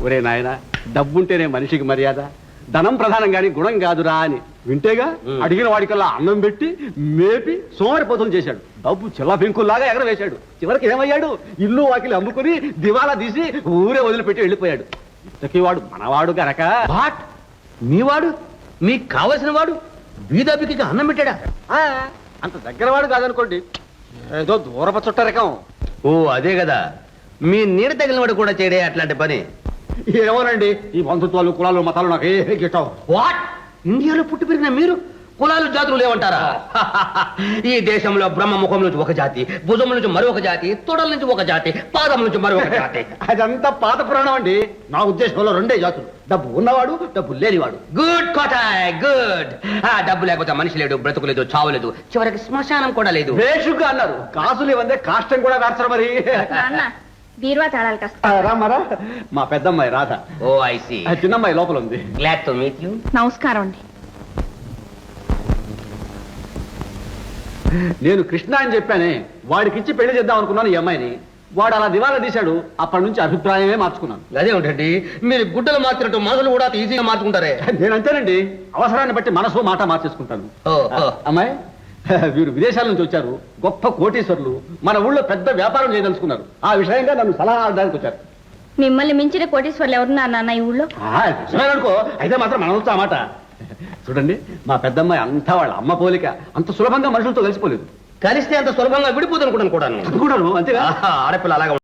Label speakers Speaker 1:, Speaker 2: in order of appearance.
Speaker 1: ఒరే నాయన, డబ్బుంటేనే మనిషికి మర్యాద, ధనం ప్రధానం గాని గుణం కాదురా అని వింటేగా అడిగిన వాడికల్లా అన్నం పెట్టి మేపి సోమరిపోతులు చేశాడు. డబ్బు చిల్ల పెంకుల్లాగా ఎగరవేశాడు. చివరికి ఏమయ్యాడు? ఇల్లు వాకిలి అమ్ముకుని దివాలా తీసి ఊరే వదిలిపెట్టి వెళ్ళిపోయాడు. ఇంతకీ వాడు మనవాడు గనక.
Speaker 2: వాట్? మీవాడు? మీకు కావలసిన వాడు బీదాబికి అన్నం పెట్టాడా?
Speaker 1: అంత దగ్గర వాడు కాదనుకోండి, ఏదో దూరప చుట్ట రకం.
Speaker 2: ఓ అదే కదా, మీ నీడ తగిలిన వాడు కూడా చేయడే అట్లాంటి పని.
Speaker 1: ఏమోనండి, ఈ బంధుత్వాలు కులాలు మతాలు నాకు ఏ గిట్టవు.
Speaker 2: వాట్? ఇండియాలో పుట్టి పెరిగిన మీరు కులాలు జాతులు లేవంటారా? ఈ దేశంలో బ్రహ్మ ముఖం నుంచి ఒక జాతి, భుజం నుంచి మరొక జాతి, తొడల నుంచి ఒక జాతి, పాదం నుంచి మరొక జాతి.
Speaker 1: అదంతా పాత పురాణం అండి. నా ఉద్దేశంలో రెండే జాతులు, డబ్బు ఉన్నవాడు, డబ్బు లేనివాడు.
Speaker 2: గుడ్ కోటాయ్, గుడ్. డబ్బు లేకపోతే మనిషి లేడు, బ్రతుకు లేదు, చావు లేదు, చివరికి శ్మశానం కూడా లేదు.
Speaker 1: బేషుగ్గా అన్నారు. కాసులు ఇవ్వందే కాష్టం కూడా వేస్తారు మరి.
Speaker 3: బీరువా తాళాలు కాస్త.
Speaker 1: రామారా, మా పెద్దమ్మాయి రాధ.
Speaker 2: ఓ ఐ సీ.
Speaker 1: చిన్నమ్మాయి లోపల ఉంది.
Speaker 2: Glad to meet you.
Speaker 3: నమస్కారం అండి.
Speaker 1: నేను కృష్ణ అని చెప్పానే, వాడికిచ్చి పెళ్లి చేద్దాం అనుకున్నాను ఈ అమ్మాయిని. వాడు అలా దివాలా తీశాడు. అప్పటి నుంచి అభిప్రాయమే మార్చుకున్నాను.
Speaker 2: అదే ఉంటండి, మీరు గుడ్డలు మార్చినట్టు మనసులు కూడా ఈజీగా మార్చుకుంటారే.
Speaker 1: నేను అంతేనండి, అవసరాన్ని బట్టి మనసు మాట మార్చేసుకుంటాను.
Speaker 2: ఓ.
Speaker 1: అమ్మాయి, వీరు విదేశాల నుంచి వచ్చారు, గొప్ప కోటీశ్వరులు, మన ఊళ్ళో పెద్ద వ్యాపారం చేయదలుచుకున్నారు. ఆ విషయంగా నన్ను సలహా అడడానికి వచ్చారు.
Speaker 3: మిమ్మల్ని మించిన కోటీశ్వర్లు ఎవరున్నారు నాన్న ఈ ఊళ్ళో?
Speaker 1: అనుకో, అయితే మాత్రం మనం ఆ మాట. చూడండి, మా పెద్దమ్మాయి అంతా వాళ్ళ అమ్మ పోలిక. అంత సులభంగా మనుషులతో కలిసిపోలేదు.
Speaker 2: కలిస్తే అంత సులభంగా విడిపోతుంది అనుకుంటాను కూడా.
Speaker 1: అంతేగా
Speaker 2: ఆడపిల్ల అలాగా